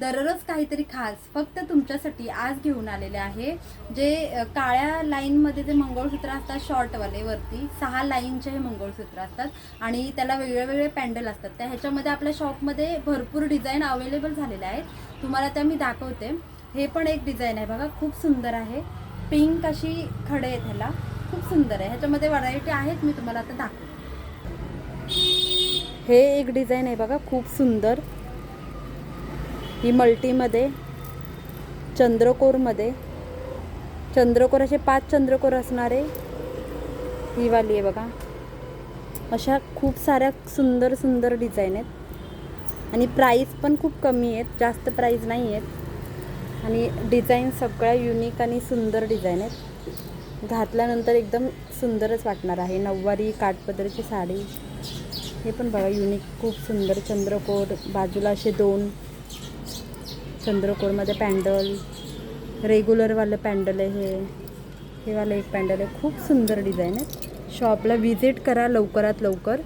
दररोज काहीतरी खास फक्त तुमच्यासाठी आज घेऊन आलेले आहे। जे काळ्या लाईनमध्ये जे मंगळसूत्र असतात शॉर्टवाले वरती 6 लाईनचे हे मंगळसूत्र असतात आणि त्याला वेगळे वेगळे पॅन्डल असतात। त्या ह्याच्यामध्ये आपल्या शॉपमध्ये भरपूर डिझाईन अवेलेबल झालेले आहेत। तुम्हाला त्या मी दाखवते। हे पण एक डिझाईन आहे बघा, खूप सुंदर आहे। पिंक अशी खडे आहेत, ह्याला खूप सुंदर आहे। ह्याच्यामध्ये व्हरायटी आहेत, मी तुम्हाला आता दाखवते। हे एक डिझाईन आहे बघा, खूप सुंदर। ही मल्टीमध्ये चंद्रकोरमध्ये चंद्रकोर असे 5 चंद्रकोर असणारे ही वाली आहे बघा। अशा खूप साऱ्या सुंदर सुंदर डिझाईन आहेत आणि प्राईस पण खूप कमी आहेत, जास्त प्राईस नाही आहेत आणि डिझाईन सगळ्या युनिक आणि सुंदर डिझाईन आहेत। घातल्यानंतर एकदम सुंदरच वाटणार आहे। नऊवारी काठपदराची साडी, हे पण बघा युनिक, खूप सुंदर चंद्रकोर। बाजूला असे 2 चंद्रकोरमध्ये पॅन्डल, रेग्युलरवालं पॅन्डल आहे हे वालं एक पॅन्डल आहे। खूप सुंदर डिझाईन आहे। शॉपला व्हिजिट करा लवकरात लवकर।